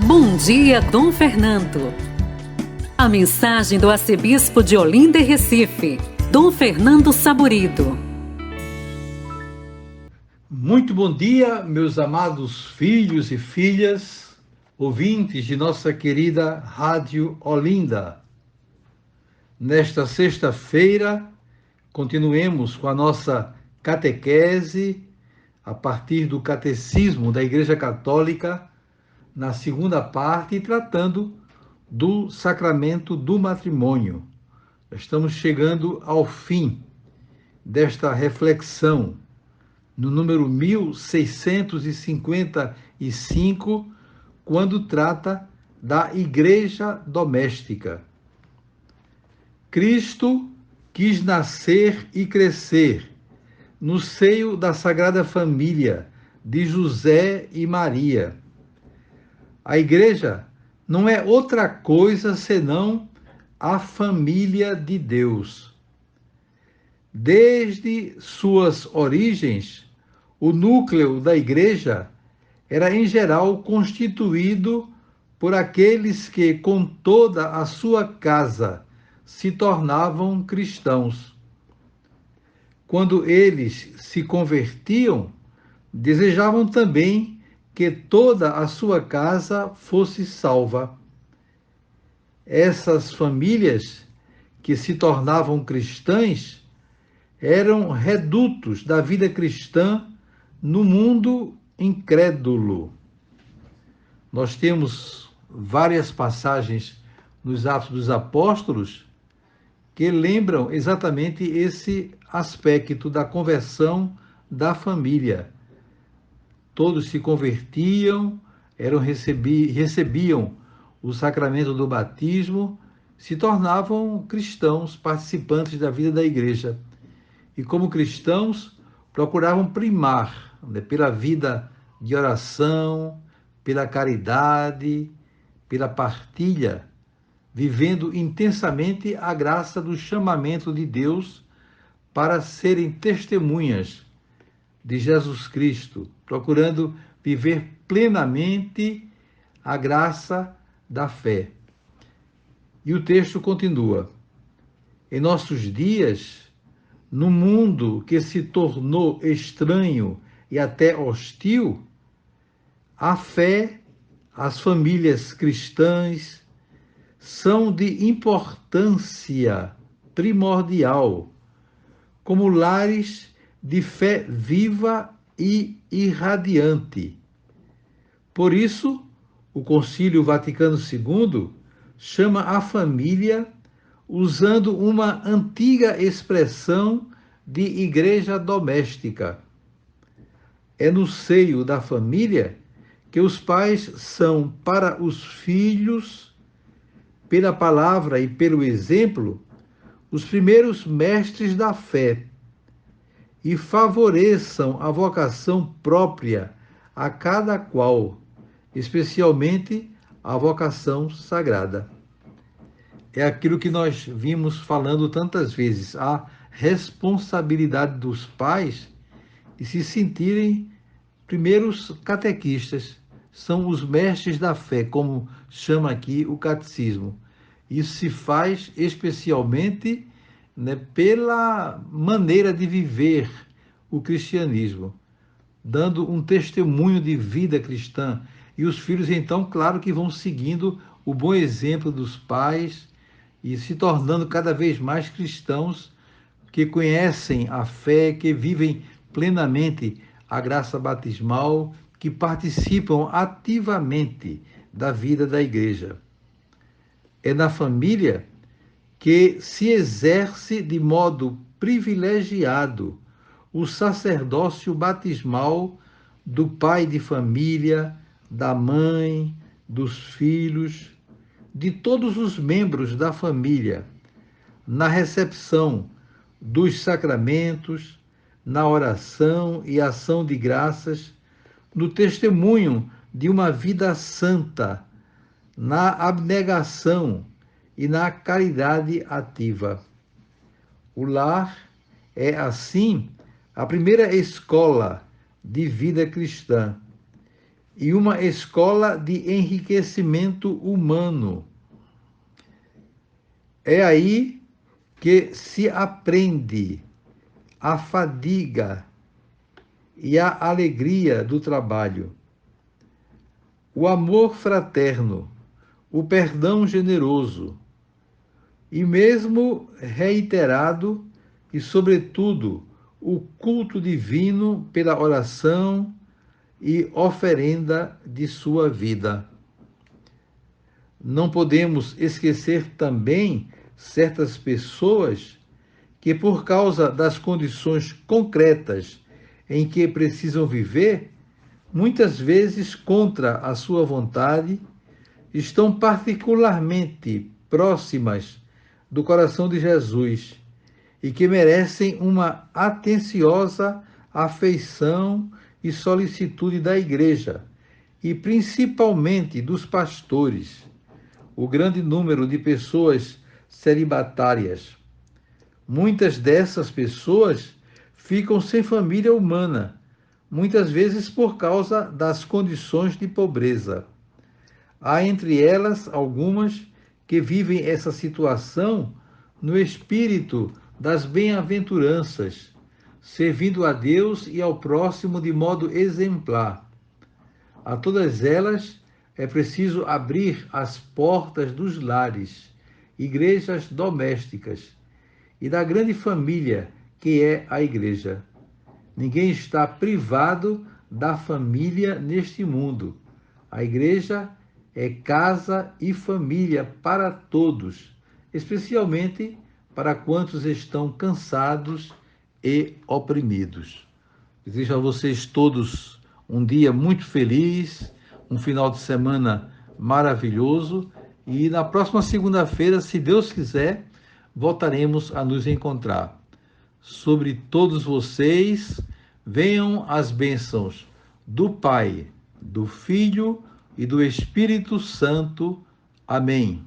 Bom dia, Dom Fernando. A mensagem do arcebispo de Olinda e Recife, Dom Fernando Saburido. Muito bom dia, meus amados filhos e filhas, ouvintes de nossa querida Rádio Olinda. Nesta sexta-feira, continuemos com a nossa catequese a partir do Catecismo da Igreja Católica, na segunda parte, tratando do sacramento do matrimônio. Estamos chegando ao fim desta reflexão, no número 1655, quando trata da igreja doméstica. Cristo quis nascer e crescer no seio da Sagrada Família de José e Maria. A igreja não é outra coisa senão a família de Deus. Desde suas origens, o núcleo da igreja era em geral constituído por aqueles que, com toda a sua casa, se tornavam cristãos. Quando eles se convertiam, desejavam também que toda a sua casa fosse salva. Essas famílias que se tornavam cristãs eram redutos da vida cristã no mundo incrédulo. Nós temos várias passagens nos Atos dos Apóstolos que lembram exatamente esse aspecto da conversão da família. Todos se convertiam, recebiam o sacramento do batismo, se tornavam cristãos, participantes da vida da igreja. E como cristãos, procuravam primar, pela vida de oração, pela caridade, pela partilha, vivendo intensamente a graça do chamamento de Deus para serem testemunhas de Jesus Cristo, procurando viver plenamente a graça da fé. E o texto continua: em nossos dias, no mundo que se tornou estranho e até hostil, a fé, as famílias cristãs, são de importância primordial, como lares de fé viva e irradiante. Por isso, o Concílio Vaticano II chama a família, usando uma antiga expressão de igreja doméstica. É no seio da família que os pais são para os filhos, pela palavra e pelo exemplo, os primeiros mestres da fé, e favoreçam a vocação própria a cada qual, especialmente a vocação sagrada. É aquilo que nós vimos falando tantas vezes, a responsabilidade dos pais de se sentirem primeiros catequistas, são os mestres da fé, como chama aqui o catecismo. Isso se faz especialmente, pela maneira de viver o cristianismo, dando um testemunho de vida cristã. E os filhos, então, claro que vão seguindo o bom exemplo dos pais e se tornando cada vez mais cristãos, que conhecem a fé, que vivem plenamente a graça batismal, que participam ativamente da vida da igreja. É na família que se exerce de modo privilegiado o sacerdócio batismal do pai de família, da mãe, dos filhos, de todos os membros da família, na recepção dos sacramentos, na oração e ação de graças, no testemunho de uma vida santa, na abnegação e na caridade ativa. O lar é, assim, a primeira escola de vida cristã. e uma escola de enriquecimento humano. É aí que se aprende a fadiga e a alegria do trabalho, o amor fraterno, o perdão generoso e mesmo reiterado e, sobretudo, o culto divino pela oração e oferenda de sua vida. Não podemos esquecer também certas pessoas que, por causa das condições concretas em que precisam viver, muitas vezes contra a sua vontade, estão particularmente próximas do coração de Jesus e que merecem uma atenciosa afeição e solicitude da Igreja e principalmente dos pastores. O grande número de pessoas celibatárias. Muitas dessas pessoas ficam sem família humana, muitas vezes por causa das condições de pobreza. Há entre elas algumas que vivem essa situação no espírito das bem-aventuranças, servindo a Deus e ao próximo de modo exemplar. A todas elas é preciso abrir as portas dos lares, igrejas domésticas e da grande família que é a Igreja. Ninguém está privado da família neste mundo. A Igreja é casa e família para todos, especialmente para quantos estão cansados e oprimidos. Desejo a vocês todos um dia muito feliz, um final de semana maravilhoso e na próxima segunda-feira, se Deus quiser, voltaremos a nos encontrar. Sobre todos vocês, venham as bênçãos do Pai, do Filho e do Espírito Santo. Amém.